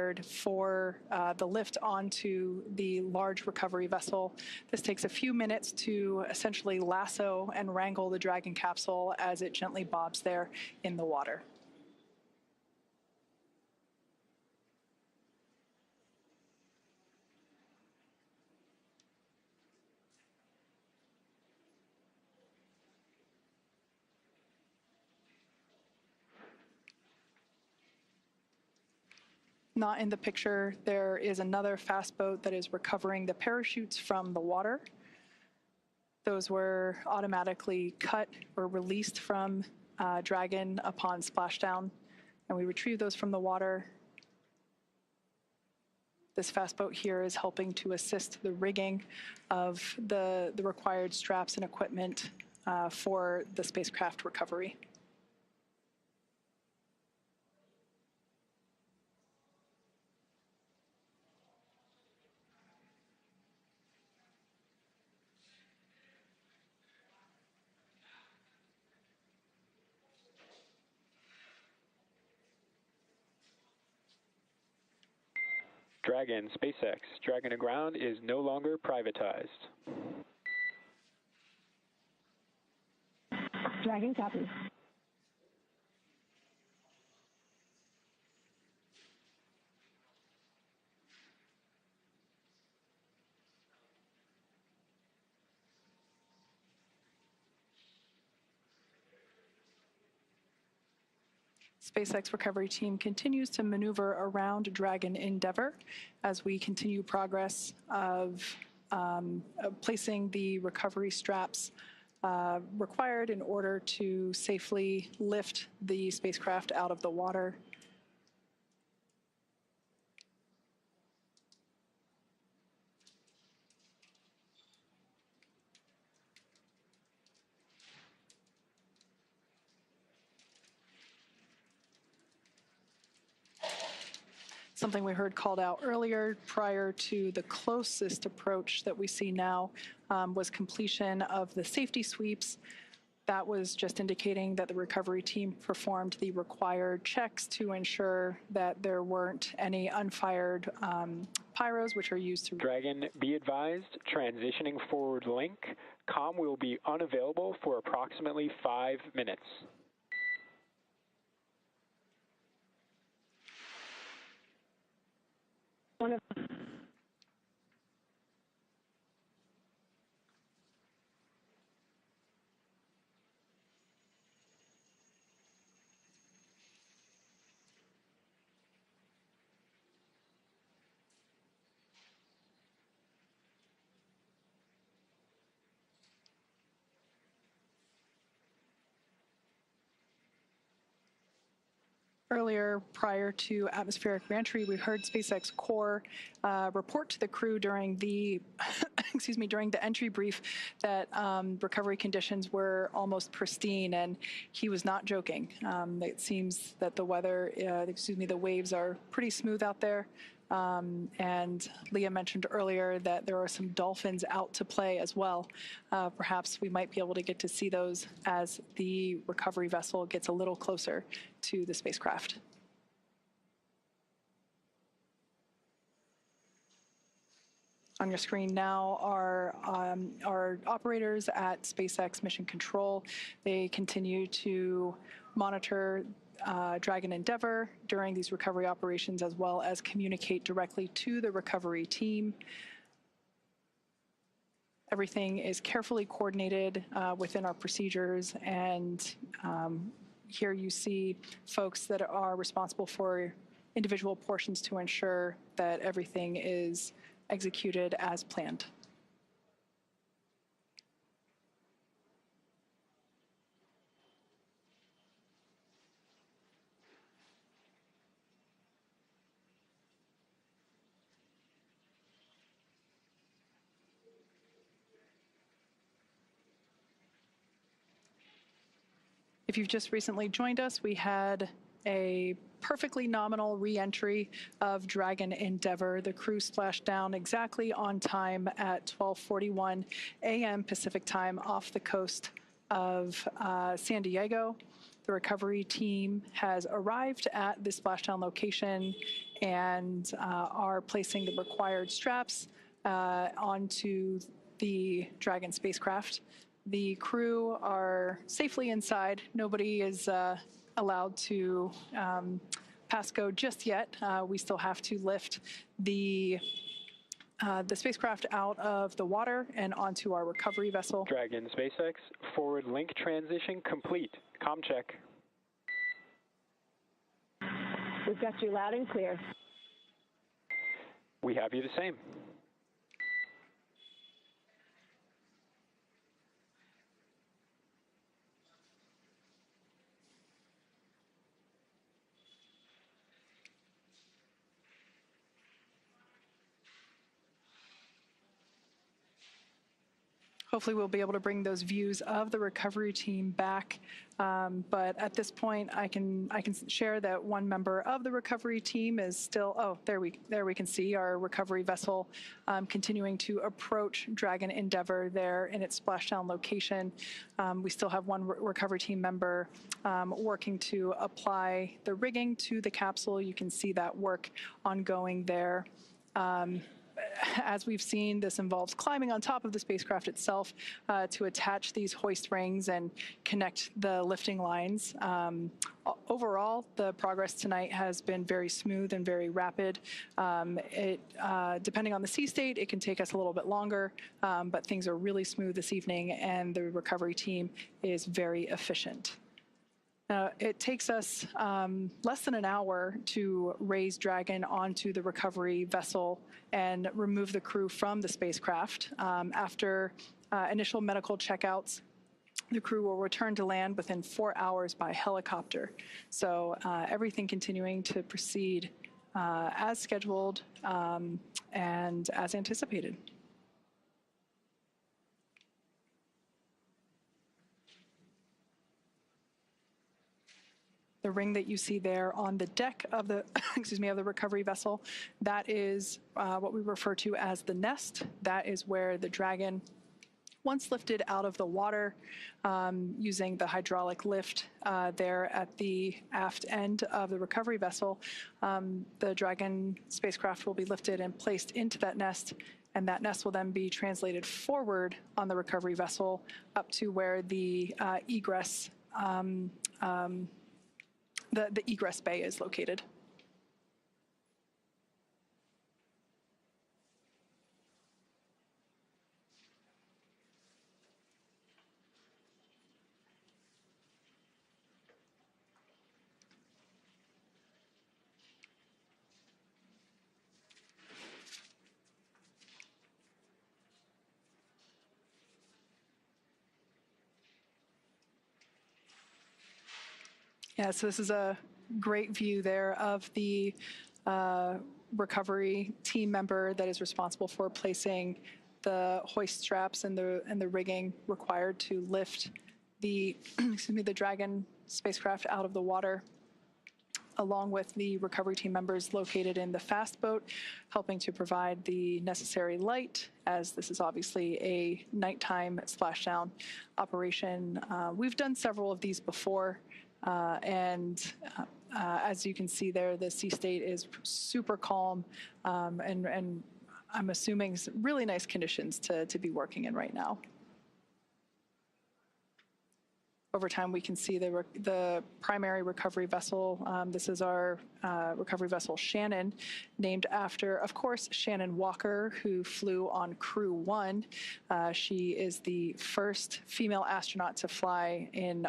required for the lift onto the large recovery vessel. This takes a few minutes to essentially lasso and wrangle the Dragon capsule as it gently bobs there in the water. Not in the picture, there is another fast boat that is recovering the parachutes from the water. Those were automatically cut or released from Dragon upon splashdown, and we retrieved those from the water. This fast boat here is helping to assist the rigging of the required straps and equipment for the spacecraft recovery. Dragon, SpaceX, Dragon to ground is no longer privatized. Dragon copy. SpaceX recovery team continues to maneuver around Dragon Endeavour as we continue progress of placing the recovery straps required in order to safely lift the spacecraft out of the water. Something we heard called out earlier prior to the closest approach that we see now was completion of the safety sweeps. That was just indicating that the recovery team performed the required checks to ensure that there weren't any unfired pyros, which are used to... Dragon, be advised, transitioning forward link. COM will be unavailable for approximately 5 minutes. One of Earlier, prior to atmospheric reentry, we heard SpaceX core report to the crew during the, excuse me, during the entry brief that recovery conditions were almost pristine, and he was not joking. It seems that the weather, the waves are pretty smooth out there. And Leah mentioned earlier that there are some dolphins out to play as well. Perhaps we might be able to get to see those as the recovery vessel gets a little closer to the spacecraft. On your screen now are our operators at SpaceX Mission Control. They continue to monitor Dragon Endeavour during these recovery operations, as well as communicate directly to the recovery team. Everything is carefully coordinated within our procedures, and here you see folks that are responsible for individual portions to ensure that everything is executed as planned. If you've just recently joined us, we had a perfectly nominal re-entry of Dragon Endeavour. The crew splashed down exactly on time at 12:41 a.m. Pacific time off the coast of San Diego. The recovery team has arrived at the splashdown location and are placing the required straps onto the Dragon spacecraft. The crew are safely inside. Nobody is allowed to pass go just yet. We still have to lift the spacecraft out of the water and onto our recovery vessel. Dragon SpaceX, forward link transition complete. Comm check. We've got you loud and clear. We have you the same. Hopefully we'll be able to bring those views of the recovery team back. But at this point, I can share that one member of the recovery team is still, oh, there we can see our recovery vessel continuing to approach Dragon Endeavour there in its splashdown location. We still have one recovery team member working to apply the rigging to the capsule. You can see that work ongoing there. As we've seen, this involves climbing on top of the spacecraft itself to attach these hoist rings and connect the lifting lines. Overall, the progress tonight has been very smooth and very rapid. Depending on the sea state, it can take us a little bit longer, but things are really smooth this evening, and the recovery team is very efficient. It takes us less than an hour to raise Dragon onto the recovery vessel and remove the crew from the spacecraft. After initial medical checkouts, the crew will return to land within 4 hours by helicopter. So everything continuing to proceed as scheduled and as anticipated. The ring that you see there on the deck of the, of the recovery vessel, that is what we refer to as the nest. That is where the Dragon, once lifted out of the water using the hydraulic lift there at the aft end of the recovery vessel, the Dragon spacecraft will be lifted and placed into that nest, and that nest will then be translated forward on the recovery vessel up to where the egress the egress bay is located. Yeah, so this is a great view there of the recovery team member that is responsible for placing the hoist straps and the rigging required to lift the the Dragon spacecraft out of the water, along with the recovery team members located in the fast boat, helping to provide the necessary light, as this is obviously a nighttime splashdown operation. We've done several of these before. As you can see there, the sea state is super calm, and I'm assuming really nice conditions to be working in right now. Over time, we can see the primary recovery vessel. This is our recovery vessel Shannon, named after, of course, Shannon Walker, who flew on Crew 1. She is the first female astronaut to fly in